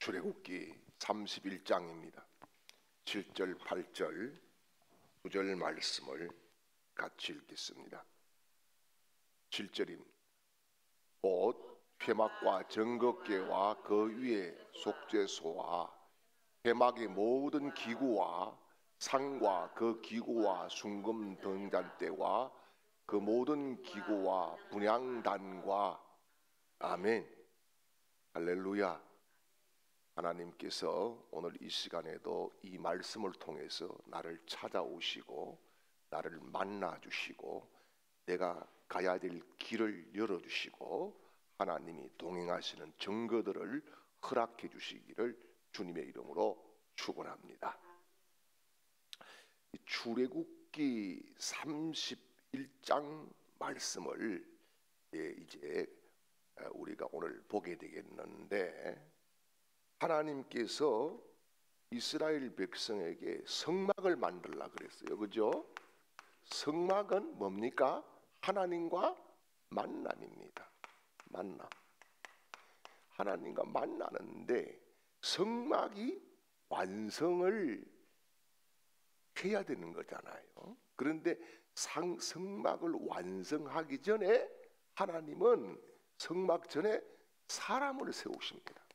출애굽기 31장입니다. 7절, 8절, 9절 말씀을 같이 읽겠습니다. 7절입니다. 곧 회막과 정극계와 그 위에 속죄소와 회막의 모든 기구와 상과 그 기구와 순금 등잔대와 그 모든 기구와 분향단과 아멘. 할렐루야. 하나님께서 오늘 이 시간에도 이 말씀을 통해서 나를 찾아오시고 나를 만나주시고 내가 가야 될 길을 열어주시고 하나님이 동행하시는 증거들을 허락해 주시기를 주님의 이름으로 축원합니다. 출애굽기 31장 말씀을 이제 우리가 오늘 보게 되겠는데, 하나님께서 이스라엘 백성에게 성막을 만들라 그랬어요. 그죠? 성막은 뭡니까? 하나님과 만남입니다. 만남. 하나님과 만나는데 성막이 완성을 해야 되는 거잖아요. 그런데 성막을 완성하기 전에 하나님은 성막 전에 사람을 세우십니다.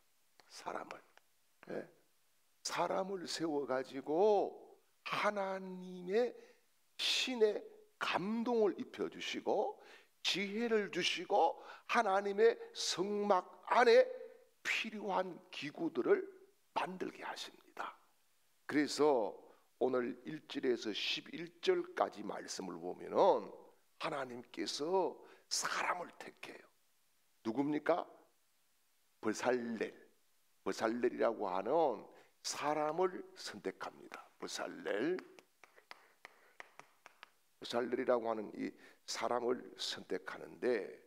사람을 세워가지고 하나님의 신의 감동을 입혀주시고 지혜를 주시고 하나님의 성막 안에 필요한 기구들을 만들게 하십니다. 그래서 오늘 1절에서 11절까지 말씀을 보면은 하나님께서 사람을 택해요. 누굽니까? 버살렐이라고 하는 사람을 선택합니다. 버살렐이라고 하는 이 사람을 선택하는데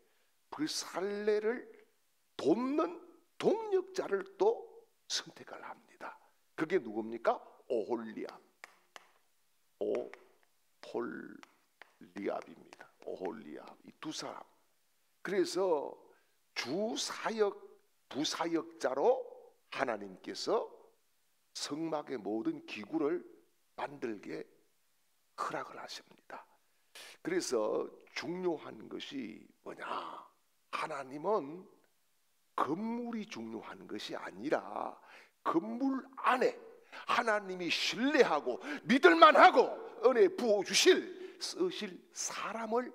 버살렐을 돕는 동력자를 또 선택을 합니다. 그게 누굽니까? 오홀리압입니다. 오홀리압. 이 두 사람. 그래서 부사역자로 하나님께서 성막의 모든 기구를 만들게 허락을 하십니다. 그래서 중요한 것이 뭐냐? 하나님은 건물이 중요한 것이 아니라 건물 안에 하나님이 신뢰하고 믿을만하고 은혜 부어주실 쓰실 사람을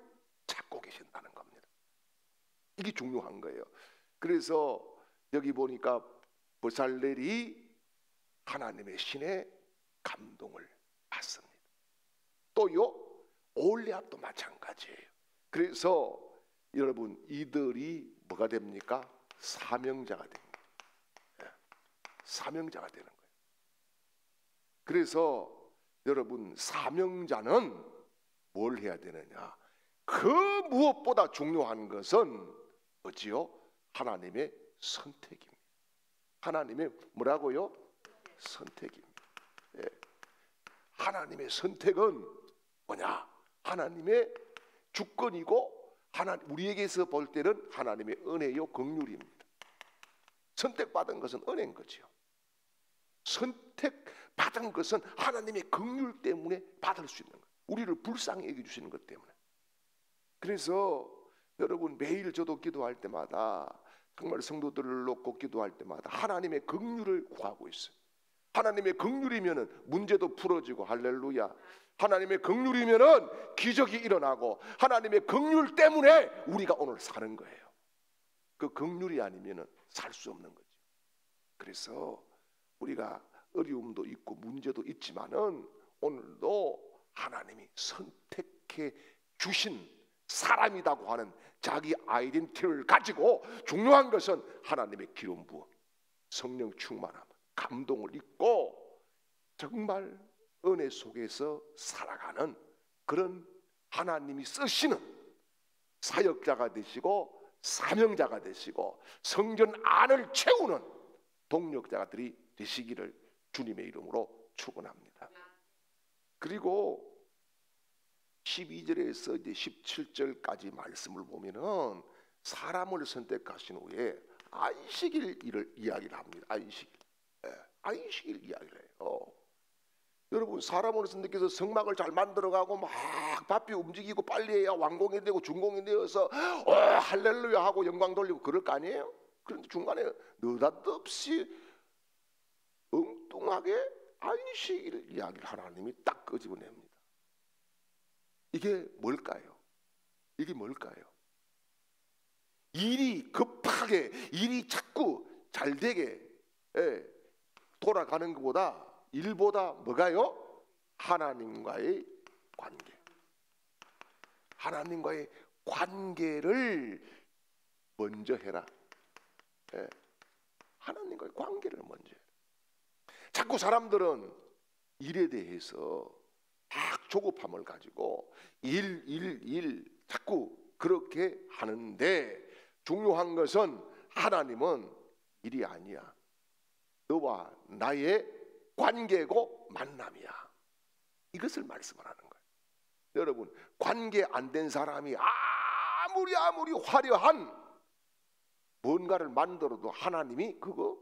찾고 계신다는 겁니다. 이게 중요한 거예요. 그래서 여기 보니까 버살렐이 하나님의 신의 감동을 받습니다. 또요 오홀리압도 마찬가지예요. 그래서 여러분 이들이 뭐가 됩니까? 사명자가 됩니다. 사명자가 되는 거예요. 그래서 여러분 사명자는 뭘 해야 되느냐? 그 무엇보다 중요한 것은 뭐지요? 하나님의 선택입니다. 하나님의 뭐라고요? 선택입니다. 하나님의 선택은 뭐냐? 하나님의 주권이고 우리에게서 볼 때는 하나님의 은혜요 긍휼입니다. 선택받은 것은 은혜인 거죠. 선택받은 것은 하나님의 긍휼 때문에 받을 수 있는 거예요. 우리를 불쌍히 여겨주시는 것 때문에. 그래서 여러분 매일 저도 기도할 때마다 정말 성도들을 놓고 기도할 때마다 하나님의 긍휼을 구하고 있어요. 하나님의 긍휼이면은 문제도 풀어지고 할렐루야. 하나님의 긍휼이면은 기적이 일어나고 하나님의 긍휼 때문에 우리가 오늘 사는 거예요. 그 긍휼이 아니면은 살 수 없는 거죠. 그래서 우리가 어려움도 있고 문제도 있지만은 오늘도 하나님이 선택해 주신 사람이라고 하는 자기 아이덴티티를 가지고 중요한 것은 하나님의 기름 부음, 성령 충만함, 감동을 입고 정말 은혜 속에서 살아가는 그런 하나님이 쓰시는 사역자가 되시고 사명자가 되시고 성전 안을 채우는 동력자들이 되시기를 주님의 이름으로 축원합니다. 그리고 12절에서 이제 17절까지 말씀을 보면은 사람을 선택하신 후에 안식일 일을 이야기를 합니다. 안식일. 안식일 이야기를 해요. 여러분, 사람으로서 느껴서 성막을 잘 만들어가고 막 바삐 움직이고 빨리 해야 완공이 되고 준공이 되어서 할렐루야 하고 영광 돌리고 그럴 거 아니에요? 그런데 중간에 느닷없이 엉뚱하게 안식일 이야기를 하나님이 딱 끄집어냅니다. 이게 뭘까요? 이게 뭘까요? 일이 급하게, 일이 자꾸 잘 되게 돌아가는 것보다, 일보다 뭐가요? 하나님과의 관계. 하나님과의 관계를 먼저 해라. 하나님과의 관계를 먼저 해라. 자꾸 사람들은 일에 대해서 막 조급함을 가지고 일 자꾸 그렇게 하는데, 중요한 것은 하나님은 일이 아니야. 너와 나의 관계고 만남이야. 이것을 말씀을 하는 거예요. 여러분, 관계 안 된 사람이 아무리 화려한 뭔가를 만들어도 하나님이 그거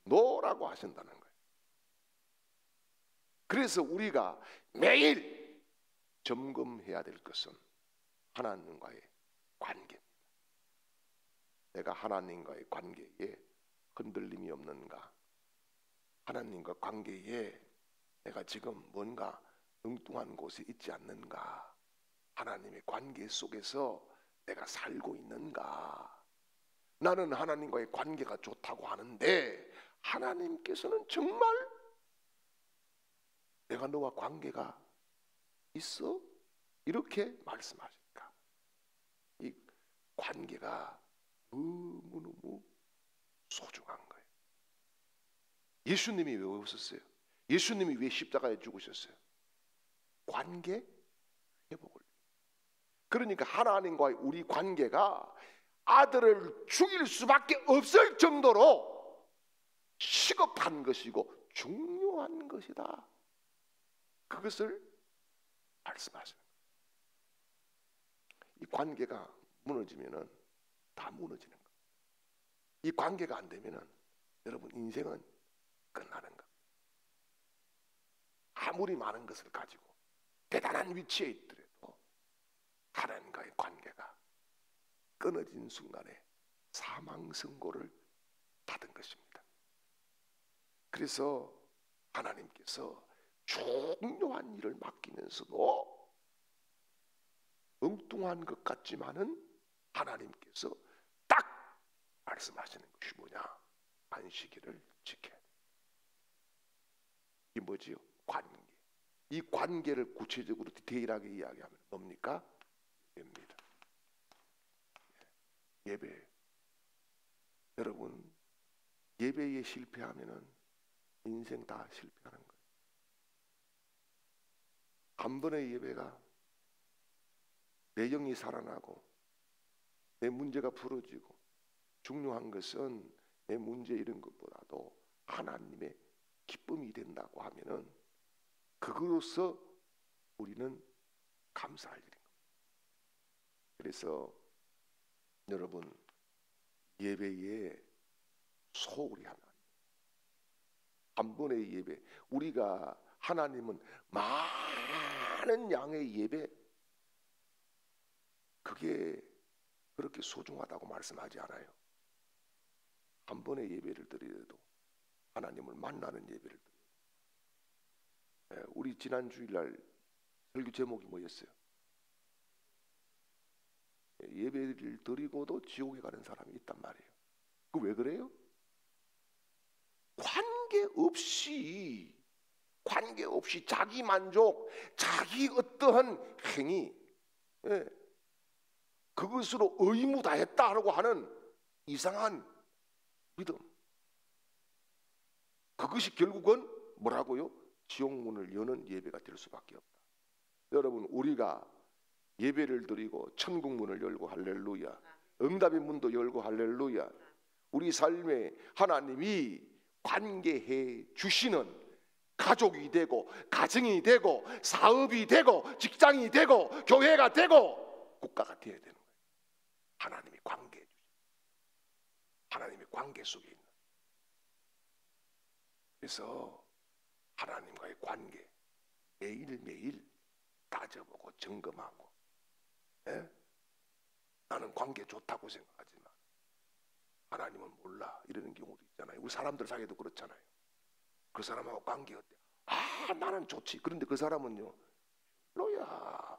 노라고 하신다는 거예요. 그래서 우리가 매일 점검해야 될 것은 하나님과의 관계입니다. 내가 하나님과의 관계에 흔들림이 없는가? 하나님과 관계에 내가 지금 뭔가 엉뚱한 곳에 있지 않는가? 하나님의 관계 속에서 내가 살고 있는가? 나는 하나님과의 관계가 좋다고 하는데 하나님께서는 정말 내가 너와 관계가 있어? 이렇게 말씀하시니까 이 관계가 너무너무 소중한 거예요. 예수님이 왜 오셨어요? 예수님이 왜 십자가에 죽으셨어요? 관계 회복을. 그러니까 하나님과의 우리 관계가 아들을 죽일 수밖에 없을 정도로 시급한 것이고 중요한 것이다. 그것을 말씀하시는 거예요. 이 관계가 무너지면은 다 무너지는 거예요. 이 관계가 안 되면은 여러분 인생은 끝나는 거예요. 아무리 많은 것을 가지고 대단한 위치에 있더라도 하나님과의 관계가 끊어진 순간에 사망 선고를 받은 것입니다. 그래서 하나님께서 중요한 일을 맡기면서도 엉뚱한 것 같지만은 하나님께서 딱 말씀하시는 것이 뭐냐? 안식일을 지켜야 돼. 이게 뭐지요? 관계. 이 관계를 구체적으로 디테일하게 이야기하면 뭡니까? 예배입니다. 예배. 여러분, 예배에 실패하면은 인생 다 실패하는 거예요. 한 번의 예배가 내 영이 살아나고 내 문제가 풀어지고, 중요한 것은 내 문제 이런 것보다도 하나님의 기쁨이 된다고 하면은 그것으로서 우리는 감사할 일인 겁니다. 그래서 여러분, 예배에 소홀히 하면 한 번의 예배, 우리가 하나님은 많은 양의 예배, 그게 그렇게 소중하다고 말씀하지 않아요. 한 번의 예배를 드리려도 하나님을 만나는 예배를 드려요. 우리 지난 주일날 설교 제목이 뭐였어요? 예배를 드리고도 지옥에 가는 사람이 있단 말이에요. 그 왜 그래요? 관계없이 자기 만족, 자기 어떠한 행위, 그것으로 의무다했다라고 하는 이상한 믿음, 그것이 결국은 뭐라고요? 지옥문을 여는 예배가 될 수밖에 없다. 여러분, 우리가 예배를 드리고 천국문을 열고 할렐루야, 응답의 문도 열고 할렐루야, 우리 삶에 하나님이 관계해 주시는 가족이 되고 가정이 되고 사업이 되고 직장이 되고 교회가 되고 국가가 되어야 되는 거예요. 하나님이 관계해 주시는, 하나님의 관계 속에 있는. 그래서 하나님과의 관계 매일매일 따져보고 점검하고, 예? 나는 관계 좋다고 생각하지만 하나님은 몰라 이러는 경우도 있잖아요. 우리 사람들 사이에도 그렇잖아요. 그 사람하고 관계 어때? 나는 좋지. 그런데 그 사람은요, 별로야.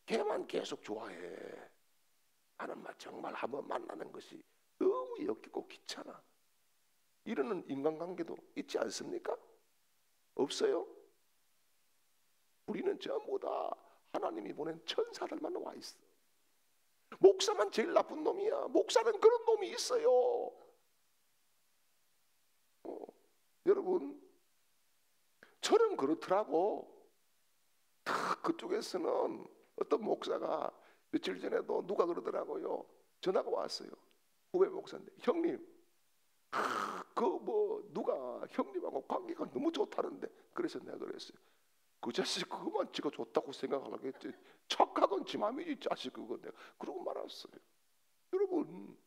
걔만 계속 좋아해. 나는 정말 한번 만나는 것이 너무 역겹고 귀찮아. 이러는 인간관계도 있지 않습니까? 없어요? 우리는 전부 다 하나님이 보낸 천사들만 와 있어. 목사만 제일 나쁜 놈이야. 목사는 그런 놈이 있어요. 여러분, 저는 그렇더라고. 그쪽에서는 어떤 목사가 며칠 전에도 누가 그러더라고요. 전화가 왔어요. 후배 목사인데, 형님, 누가 형님하고 관계가 너무 좋다는데. 그래서 내가 그랬어요. 그 자식 그것만 지가 좋다고 생각하려고 했지. 착하건 지 맘이지 자식 그거. 내가 그러고 말았어요. 여러분,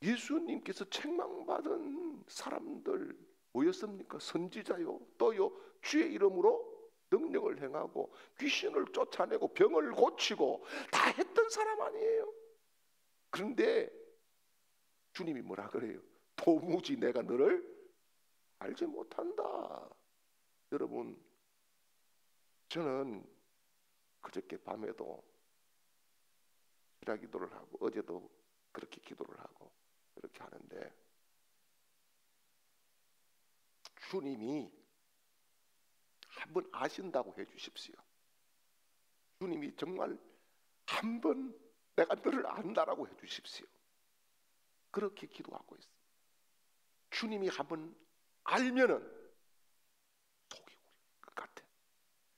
예수님께서 책망받은 사람들 뭐였습니까? 선지자요. 또요, 주의 이름으로 능력을 행하고 귀신을 쫓아내고 병을 고치고 다 했던 사람 아니에요. 그런데 주님이 뭐라 그래요? 도무지 내가 너를 알지 못한다. 여러분, 저는 그저께 밤에도 주라 기도를 하고 어제도 그렇게 기도를 하고 그렇게 하는데, 주님이 한번 아신다고 해주십시오. 주님이 정말 한번 내가 너를 안다라고 해주십시오. 그렇게 기도하고 있어요. 주님이 한번 알면은 속이 우릴 것 같아.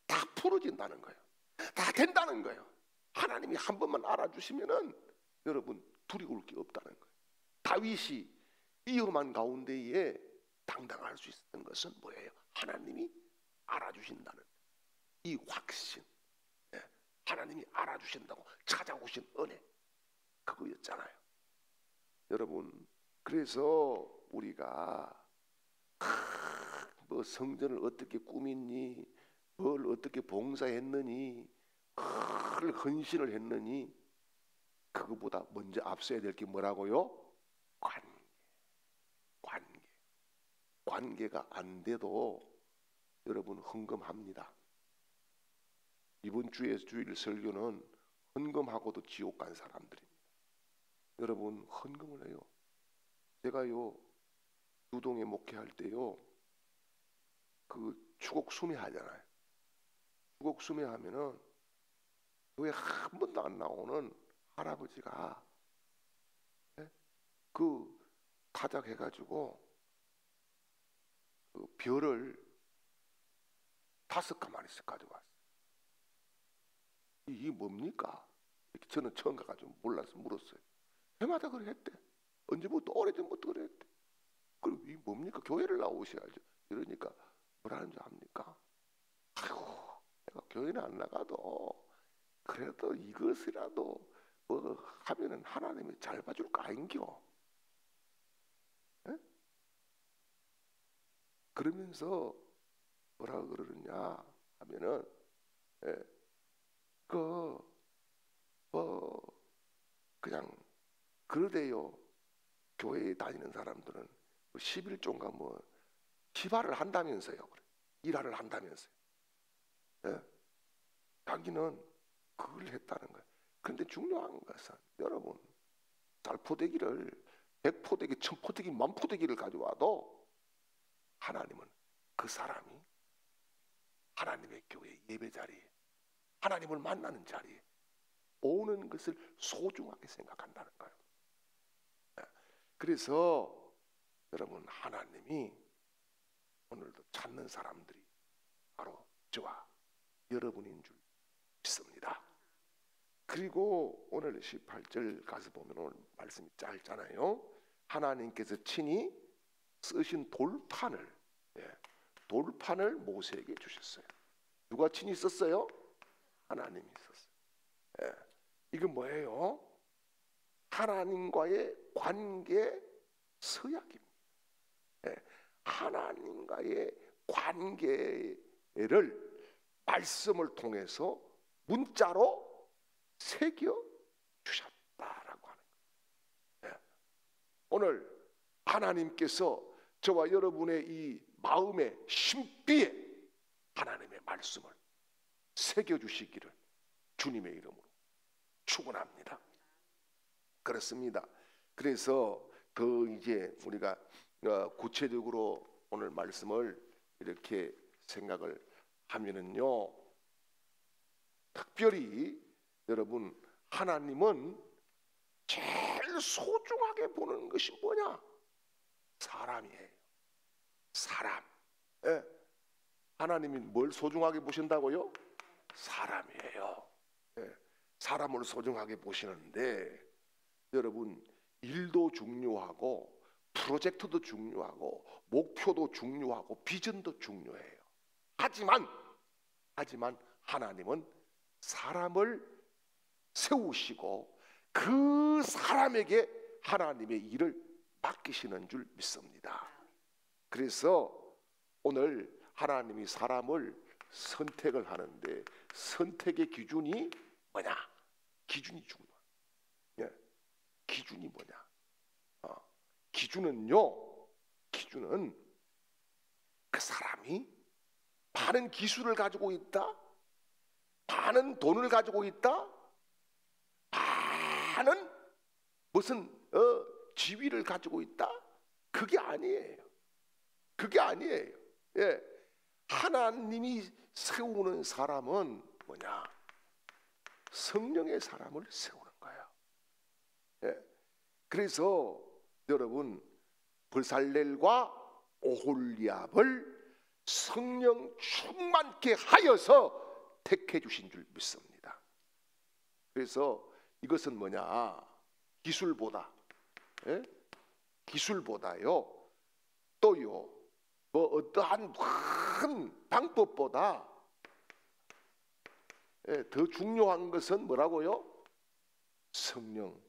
다 풀어진다는 거예요. 다 된다는 거예요. 하나님이 한 번만 알아주시면은 여러분 두려울 게 없다는 거예요. 다윗이 위험한 가운데에 당당할 수 있었던 것은 뭐예요? 하나님이 알아주신다는 이 확신, 하나님이 알아주신다고 찾아오신 은혜, 그거였잖아요. 여러분, 그래서 우리가 뭐 성전을 어떻게 꾸몄니, 뭘 어떻게 봉사했느니, 뭘 헌신을 했느니, 그거보다 먼저 앞서야 될 게 뭐라고요? 관계가 안 돼도 여러분 헌금합니다. 이번 주에 주일 설교는 헌금하고도 지옥 간 사람들입니다. 여러분, 헌금을 해요. 제가요, 유동에 목회할 때요, 그 추곡 수매 하잖아요. 추곡 수매 하면은 교회 한 번도 안 나오는 할아버지가 그 타작해가지고 그 별을 5가마리씩 가져왔어요. 이게 뭡니까? 저는 처음 가가지고 몰라서 물었어요. 해마다 그래 했대. 언제부터? 오래전부터 그래 했대. 그리고 이게 뭡니까? 교회를 나오셔야죠. 이러니까 뭐라는 줄 압니까? 아이고, 내가 교회는 안 나가도 그래도 이것이라도 뭐 하면은 하나님이 잘 봐줄 거 아닌겨? 에? 그러면서 뭐라고 그러느냐 하면은, 그냥 그러대요. 교회에 다니는 사람들은 11조인가 뭐 시발을 한다면서요. 일화를 한다면서요. 자기는 그걸 했다는 거예요. 그런데 중요한 것은 여러분, 달포대기를 100포대기, 1000포대기, 10,000포대기를 가져와도 하나님은 그 사람이 하나님의 교회 예배 자리에, 하나님을 만나는 자리에 오는 것을 소중하게 생각한다는 거예요. 그래서 여러분, 하나님이 오늘도 찾는 사람들이 바로 저와 여러분인 줄 믿습니다. 그리고 오늘 18절 가서 보면 오늘 말씀이 짧잖아요. 하나님께서 친히 쓰신 돌판을 모세에게 주셨어요. 누가 친히 썼어요? 하나님이 썼어요. 이건 뭐예요? 하나님과의 관계 서약입니다. 하나님과의 관계를 말씀을 통해서 문자로 새겨 주셨다라고 하는 거예요. 오늘 하나님께서 저와 여러분의 이 마음의 심비에 하나님의 말씀을 새겨 주시기를 주님의 이름으로 축원합니다. 그렇습니다. 그래서 더 이제 우리가 구체적으로 오늘 말씀을 이렇게 생각을 하면은요, 특별히 여러분, 하나님은 제일 소중하게 보는 것이 뭐냐? 사람이에요. 사람. 예. 하나님이 뭘 소중하게 보신다고요? 사람이에요. 예. 사람을 소중하게 보시는데, 여러분, 일도 중요하고 프로젝트도 중요하고 목표도 중요하고 비전도 중요해요. 하지만 하나님은 사람을 세우시고 그 사람에게 하나님의 일을 맡기시는 줄 믿습니다. 그래서 오늘 하나님이 사람을 선택을 하는데 선택의 기준이 뭐냐? 기준이 중요해요. 예. 기준이 뭐냐? 기준은 그 사람이 많은 기술을 가지고 있다, 많은 돈을 가지고 있다, 많은 무슨 지위를 가지고 있다, 그게 아니에요. 그게 아니에요. 예. 하나님이 세우는 사람은 뭐냐? 성령의 사람을 세우는 거예요. 예. 그래서 여러분, 브살렐과 오홀리압을 성령 충만케 하여서 택해 주신 줄 믿습니다. 그래서 이것은 뭐냐? 기술보다, 예? 기술보다요, 또요, 뭐 어떠한 큰 방법보다 더 중요한 것은 뭐라고요? 성령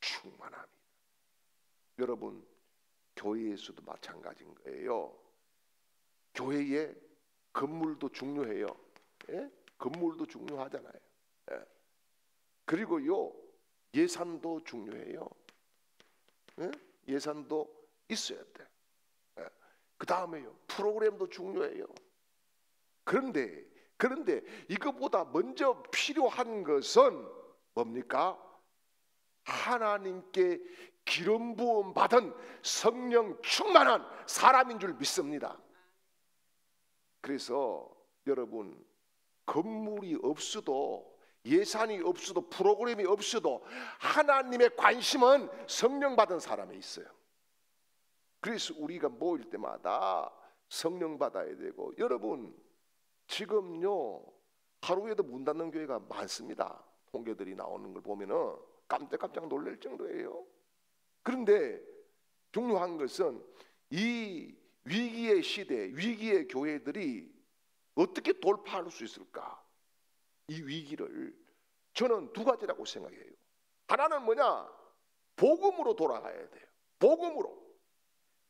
충만함입니다. 여러분, 교회에서도 마찬가지인 거예요. 교회에 건물도 중요해요. 예? 건물도 중요하잖아요. 예. 그리고요, 예산도 중요해요. 예? 예산도 있어야 돼. 예. 그 다음에요, 프로그램도 중요해요. 그런데 이것보다 먼저 필요한 것은 뭡니까? 하나님께 기름 부음 받은 성령 충만한 사람인 줄 믿습니다. 그래서 여러분, 건물이 없어도, 예산이 없어도, 프로그램이 없어도 하나님의 관심은 성령 받은 사람에 있어요. 그래서 우리가 모일 때마다 성령 받아야 되고, 여러분 지금요 하루에도 문 닫는 교회가 많습니다. 통계들이 나오는 걸 보면은 깜짝깜짝 놀랄 정도예요. 그런데 중요한 것은 이 위기의 시대, 위기의 교회들이 어떻게 돌파할 수 있을까? 이 위기를 저는 두 가지라고 생각해요. 하나는 뭐냐? 복음으로 돌아가야 돼요. 복음으로.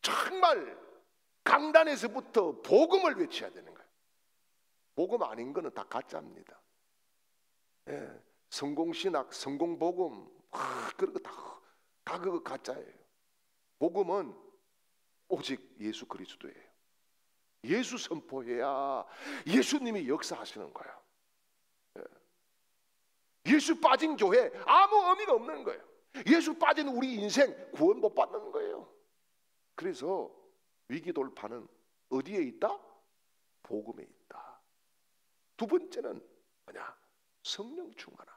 정말 강단에서부터 복음을 외쳐야 되는 거예요. 복음 아닌 거는 다 가짜입니다. 예, 성공신학, 성공복음, 그런 거 다 그거 가짜예요. 복음은 오직 예수 그리스도예요. 예수 선포해야 예수님이 역사하시는 거예요. 예. 예수 빠진 교회 아무 의미가 없는 거예요. 예수 빠진 우리 인생 구원 못 받는 거예요. 그래서 위기 돌파는 어디에 있다? 복음에 있다. 두 번째는 뭐냐? 성령 충만함.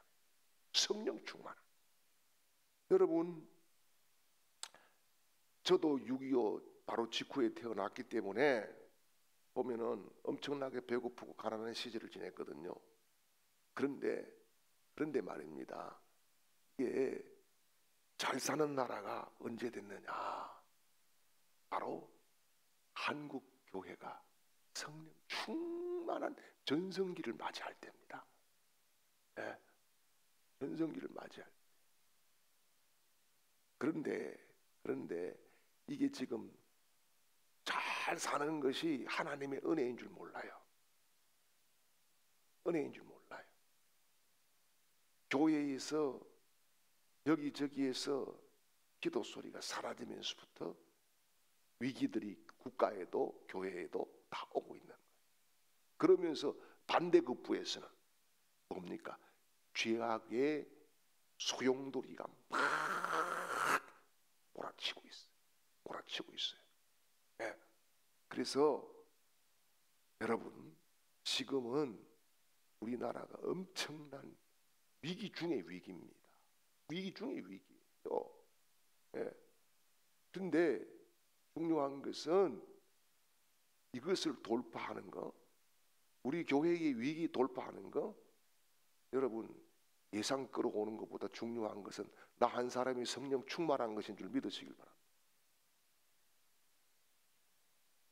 성령 충만함. 여러분, 저도 6.25 바로 직후에 태어났기 때문에 보면은 엄청나게 배고프고 가난한 시절을 지냈거든요. 그런데 말입니다. 이게 잘 사는 나라가 언제 됐느냐? 바로 한국 교회가 성령 충만한 전성기를 맞이할 때입니다. 네, 전성기를 맞이할 때. 그런데 이게 지금 잘 잘 사는 것이 하나님의 은혜인 줄 몰라요. 은혜인 줄 몰라요. 교회에서 여기저기에서 기도 소리가 사라지면서부터 위기들이 국가에도 교회에도 다 오고 있는 거예요. 그러면서 반대급부에서는 뭡니까? 죄악의 소용돌이가 막 몰아치고 있어요. 몰아치고 있어요. 네. 그래서 여러분, 지금은 우리나라가 엄청난 위기 중의 위기입니다. 위기 중의 위기예요. 네. 그런데 중요한 것은 이것을 돌파하는 거, 우리 교회의 위기 돌파하는 거, 여러분 예상 끌어오는 것보다 중요한 것은 나 한 사람이 성령 충만한 것인 줄 믿으시길 바랍니다.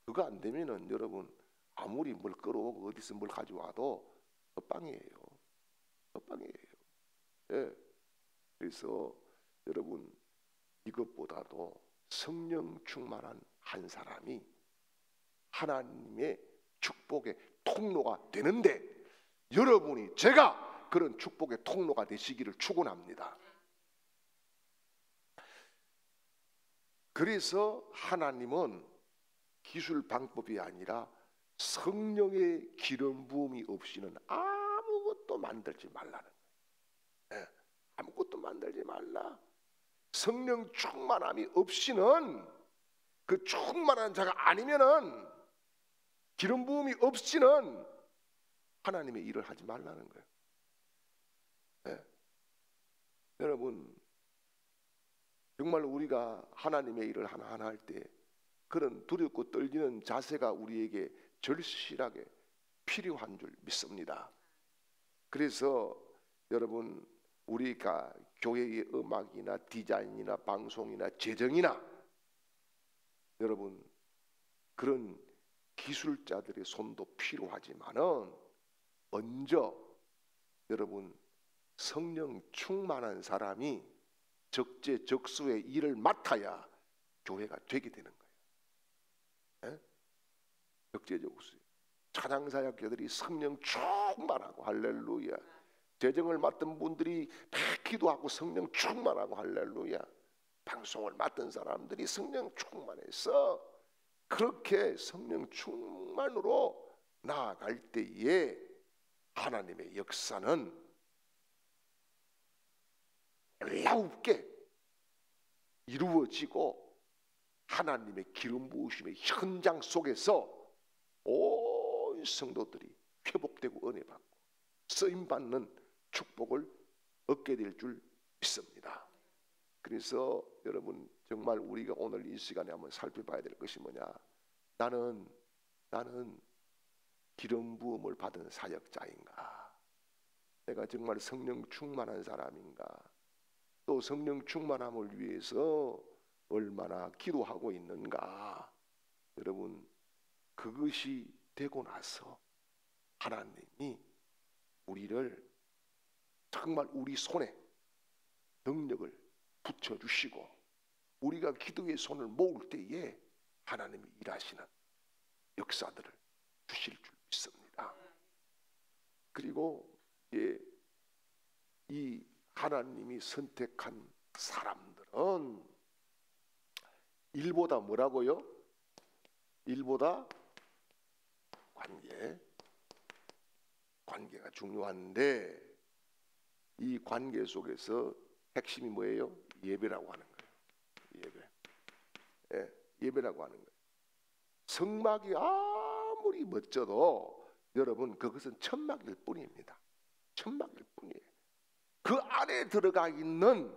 그거 안 되면은 여러분 아무리 뭘 끌어오고 어디서 뭘 가져와도 헛방이에요. 헛방이에요. 예. 그래서 여러분 이것보다도 성령 충만한 한 사람이 하나님의 축복의 통로가 되는데, 여러분이 제가 그런 축복의 통로가 되시기를 축원합니다. 그래서 하나님은 기술 방법이 아니라 성령의 기름 부음이 없이는 아무것도 만들지 말라는 거예요. 아무것도 만들지 말라. 성령 충만함이 없이는, 그 충만한 자가 아니면은, 기름 부음이 없이는 하나님의 일을 하지 말라는 거예요. 네. 여러분 정말 우리가 하나님의 일을 하나하나 할 때 그런 두렵고 떨리는 자세가 우리에게 절실하게 필요한 줄 믿습니다. 그래서 여러분 우리가 교회의 음악이나 디자인이나 방송이나 재정이나 여러분 그런 기술자들의 손도 필요하지만은 먼저 여러분 성령 충만한 사람이 적재적소의 일을 맡아야 교회가 되게 되는 거예요. 적재적소. 찬양사역자들이 성령 충만하고 할렐루야. 재정을 맡은 분들이 기도하고 성령 충만하고 할렐루야. 방송을 맡은 사람들이 성령 충만해서 그렇게 성령 충만으로 나아갈 때에 하나님의 역사는 놀랍게 이루어지고 하나님의 기름 부으심의 현장 속에서 온 성도들이 회복되고 은혜받고 쓰임받는 축복을 얻게 될 줄 믿습니다. 그래서 여러분 정말 우리가 오늘 이 시간에 한번 살펴봐야 될 것이 뭐냐, 나는 기름 부음을 받은 사역자인가, 내가 정말 성령 충만한 사람인가, 또 성령 충만함을 위해서 얼마나 기도하고 있는가. 여러분 그것이 되고 나서 하나님이 우리를 정말 우리 손에 능력을 붙여주시고 우리가 기도의 손을 모을 때에 하나님이 일하시는 역사들을 주실 줄 믿습니다. 그리고 이 하나님이 선택한 사람들은 일보다 뭐라고요? 일보다 관계가 중요한데, 이 관계 속에서 핵심이 뭐예요? 예배라고 하는 거예요. 예배라고 하는 거예요. 성막이 아무리 멋져도 여러분 그것은 천막일 뿐입니다. 천막일 뿐이에요. 그 안에 들어가 있는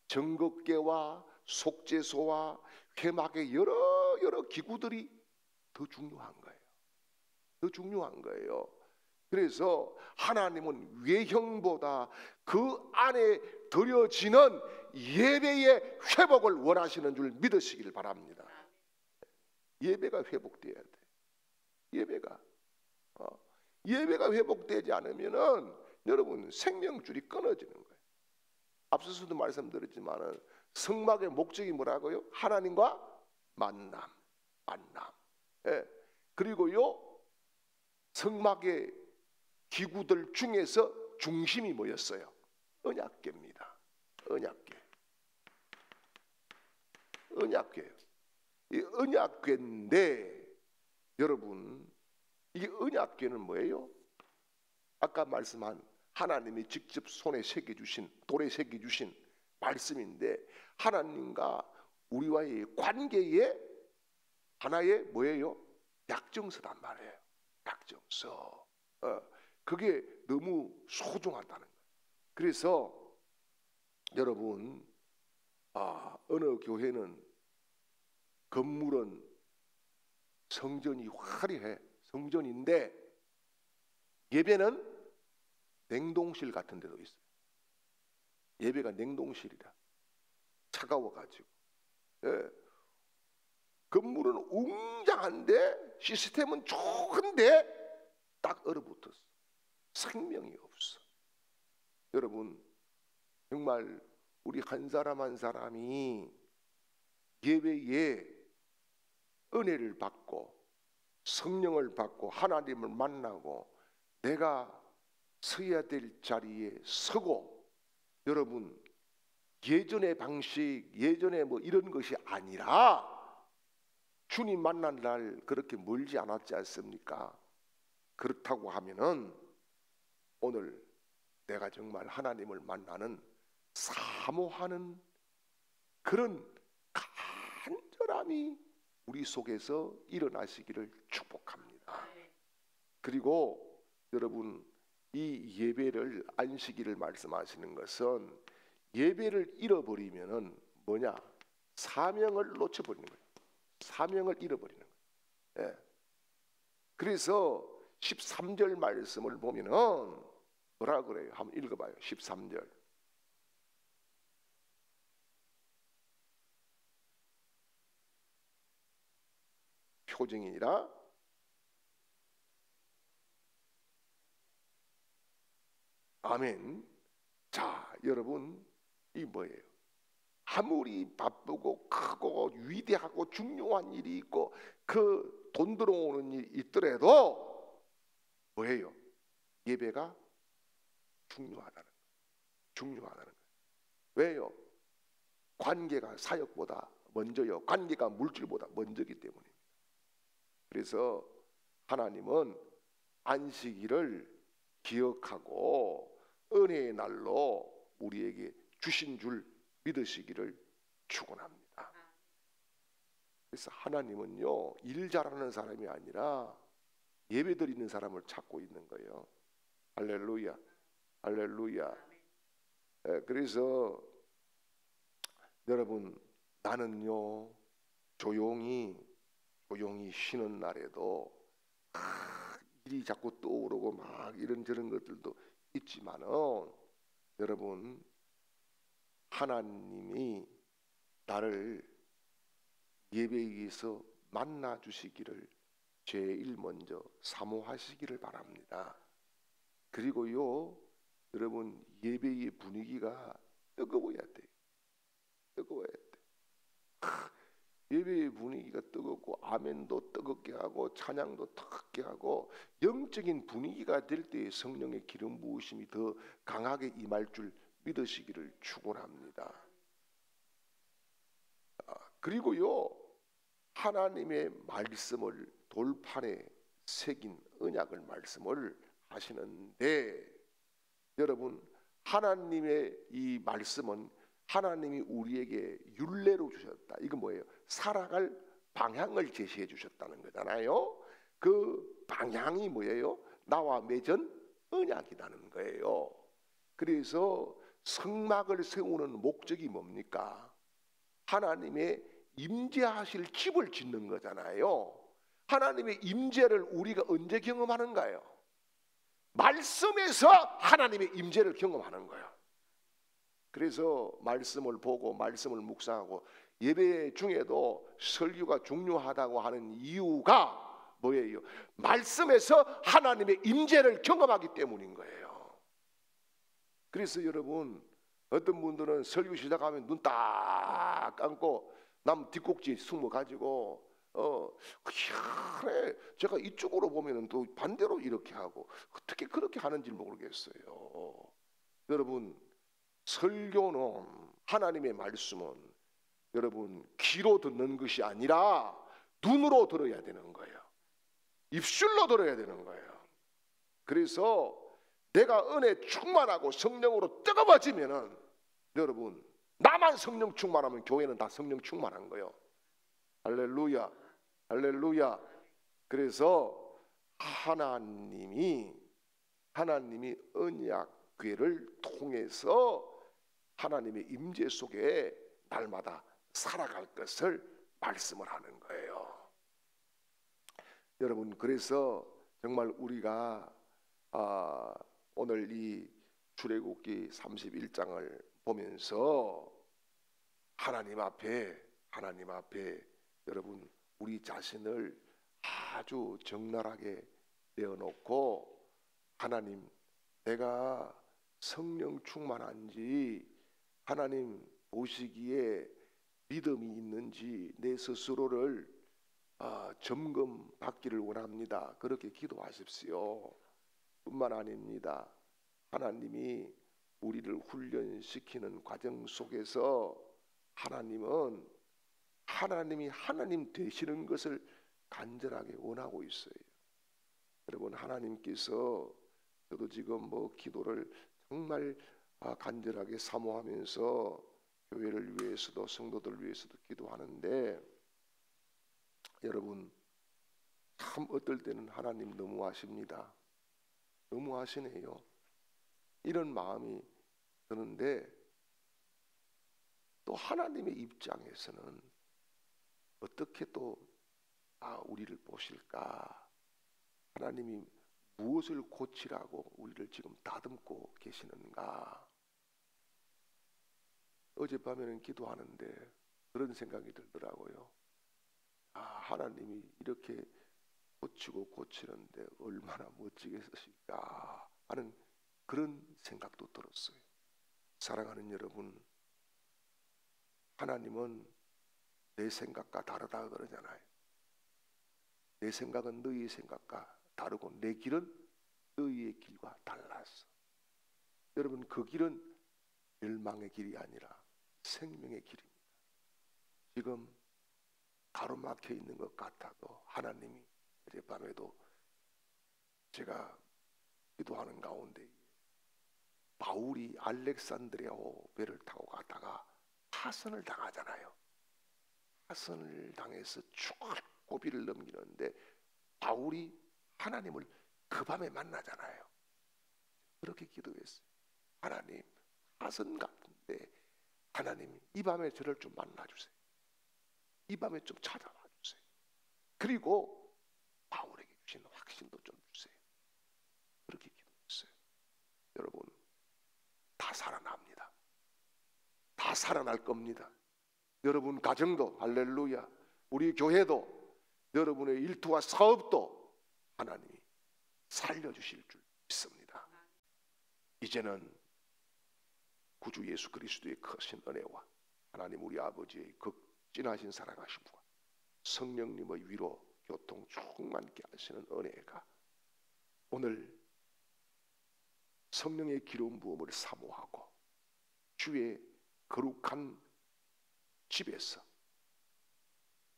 정극계와 속죄소와 회막의 여러 기구들이 더 중요한 거예요. 더 중요한 거예요. 그래서 하나님은 외형보다 그 안에 드려지는 예배의 회복을 원하시는 줄 믿으시길 바랍니다. 예배가 회복돼야 돼. 예배가 회복되지 않으면은 여러분 생명줄이 끊어지는 거예요. 앞서서도 말씀드렸지만은 성막의 목적이 뭐라고요? 하나님과 만남. 예. 그리고요 성막의 기구들 중에서 중심이 뭐였어요? 언약궤입니다. 언약궤. 언약궤예요. 이 언약궤인데 여러분 이 언약궤는 뭐예요? 아까 말씀한 하나님이 직접 손에 새겨주신 돌에 새겨주신 말씀인데 하나님과 우리와의 관계의 하나의 뭐예요? 약정서란 말이에요. 약정서. 그게 너무 소중하다는 거예요. 그래서 여러분 어느 교회는 건물은 성전이 화려해. 성전인데 예배는 냉동실 같은 데도 있어요. 예배가 냉동실이라 차가워가지고. 예. 건물은 웅장한데 시스템은 좋은데 딱 얼어붙었어. 생명이 없어. 여러분 정말 우리 한 사람 한 사람이 예배에 은혜를 받고 성령을 받고 하나님을 만나고 내가 서야 될 자리에 서고 여러분 예전의 방식 예전에 뭐 이런 것이 아니라 주님 만난 날 그렇게 멀지 않았지 않습니까? 그렇다고 하면은 오늘 내가 정말 하나님을 만나는 사모하는 그런 간절함이 우리 속에서 일어나시기를 축복합니다. 그리고 여러분 이 예배를 안식일을 말씀하시는 것은 예배를 잃어버리면은 뭐냐? 사명을 놓쳐버리는 거예요. 사명을 잃어버리는 거예요. 예. 그래서 13절 말씀을 보면은 뭐라 그래요? 한번 읽어봐요. 13절. 표정이니라 아멘. 자 여러분 이 뭐예요? 아무리 바쁘고 크고 위대하고 중요한 일이 있고 그 돈 들어오는 일이 있더라도 뭐예요? 예배가 중요하다는 거예요. 중요하다는 거예요. 왜요? 관계가 사역보다 먼저요. 관계가 물질보다 먼저기 때문입니다. 그래서 하나님은 안식일을 기억하고 은혜의 날로 우리에게 주신 줄 믿으시기를 축원합니다. 그래서 하나님은요 일 잘하는 사람이 아니라 예배 드리는 사람을 찾고 있는 거예요. 할렐루야, 할렐루야. 그래서 여러분 나는요 조용히 쉬는 날에도 일이 자꾸 떠오르고 막 이런저런 것들도 있지만은 여러분 하나님이 나를 예배에서 만나 주시기를 제일 먼저 사모하시기를 바랍니다. 그리고요 여러분 예배의 분위기가 뜨거워야 돼요. 뜨거워야 돼. 예배의 분위기가 뜨겁고 아멘도 뜨겁게 하고 찬양도 뜨겁게 하고 영적인 분위기가 될 때 성령의 기름 부으심이 더 강하게 임할 줄 믿으시기를 축원합니다. 그리고요 하나님의 말씀을 돌판에 새긴 언약을 말씀을 하시는데 여러분 하나님의 이 말씀은 하나님이 우리에게 율례로 주셨다. 이건 뭐예요? 살아갈 방향을 제시해 주셨다는 거잖아요. 그 방향이 뭐예요? 나와 맺은 언약이라는 거예요. 그래서 성막을 세우는 목적이 뭡니까? 하나님의 임재하실 집을 짓는 거잖아요. 하나님의 임재를 우리가 언제 경험하는가요? 말씀에서 하나님의 임재를 경험하는 거예요. 그래서 말씀을 보고 말씀을 묵상하고 예배 중에도 설교가 중요하다고 하는 이유가 뭐예요? 말씀에서 하나님의 임재를 경험하기 때문인 거예요. 그래서 여러분 어떤 분들은 설교 시작하면 눈 딱 감고 남 뒷꼭지 숨어 가지고 희한해. 제가 이쪽으로 보면은 또 반대로 이렇게 하고 어떻게 그렇게 하는지 모르겠어요. 여러분, 설교는, 하나님의 말씀은 여러분 귀로 듣는 것이 아니라 눈으로 들어야 되는 거예요. 입술로 들어야 되는 거예요. 그래서 내가 은혜 충만하고 성령으로 뜨거워지면은 여러분, 나만 성령 충만하면 교회는 다 성령 충만한 거예요. 할렐루야, 할렐루야. 그래서 하나님이 언약궤를 통해서 하나님의 임재 속에 날마다 살아갈 것을 말씀을 하는 거예요. 여러분, 그래서 정말 우리가 오늘 이 출애굽기 31장을 보면서 하나님 앞에 여러분 우리 자신을 아주 적나라하게 내어놓고, 하나님, 내가 성령 충만한지 하나님 보시기에 믿음이 있는지 내 스스로를 점검 받기를 원합니다. 그렇게 기도하십시오. 뿐만 아닙니다. 하나님이 우리를 훈련시키는 과정 속에서 하나님이 하나님 되시는 것을 간절하게 원하고 있어요. 여러분, 하나님께서, 저도 지금 기도를 정말 간절하게 사모하면서 교회를 위해서도 성도들 위해서도 기도하는데, 여러분 참 어떨 때는 하나님 너무하십니다. 너무하시네요. 이런 마음이 드는데, 또 하나님의 입장에서는 어떻게 또 우리를 보실까? 하나님이 무엇을 고치라고 우리를 지금 다듬고 계시는가? 어젯밤에는 기도하는데 그런 생각이 들더라고요. 하나님이 이렇게 고치고 고치는데 얼마나 멋지게 쓰실까 하는 그런 생각도 들었어요. 사랑하는 여러분, 하나님은 내 생각과 다르다 그러잖아요. 내 생각은 너희의 생각과 다르고 내 길은 너희의 길과 달랐어. 여러분, 그 길은 멸망의 길이 아니라 생명의 길입니다. 지금 가로막혀 있는 것 같아도 하나님이 어젯밤에도 제가 기도하는 가운데 바울이 알렉산드리아호 배를 타고 가다가 파선을 당하잖아요. 파선을 당해서 고비를 넘기는데 바울이 하나님을 그 밤에 만나잖아요. 그렇게 기도했어요. 하나님, 파선 같은데 하나님 이 밤에 저를 좀 만나주세요. 이 밤에 좀 찾아와 주세요. 그리고 바울에게 주신 확신도 좀 주세요. 그렇게 기도했어요. 여러분, 다 살아납니다. 다 살아날 겁니다. 여러분 가정도, 할렐루야, 우리 교회도, 여러분의 일터와 사업도 하나님이 살려주실 줄 믿습니다. 이제는 구주 예수 그리스도의 크신 은혜와 하나님 우리 아버지의 극진하신 사랑하심과 성령님의 위로 교통 충만케 하시는 은혜가 오늘 성령의 기름 부음을 사모하고 주의 거룩한 집에서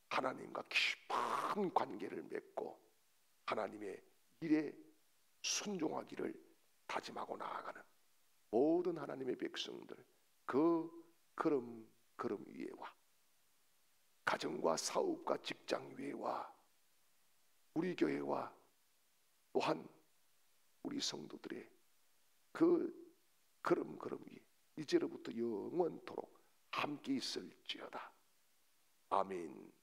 하나님과 깊은 관계를 맺고 하나님의 일에 순종하기를 다짐하고 나아가는 모든 하나님의 백성들, 그 걸음 위에와 가정과 사업과 직장 위에와 우리 교회와 또한 우리 성도들의 그 걸음 위에 이제로부터 영원토록 함께 있을지어다. 아멘.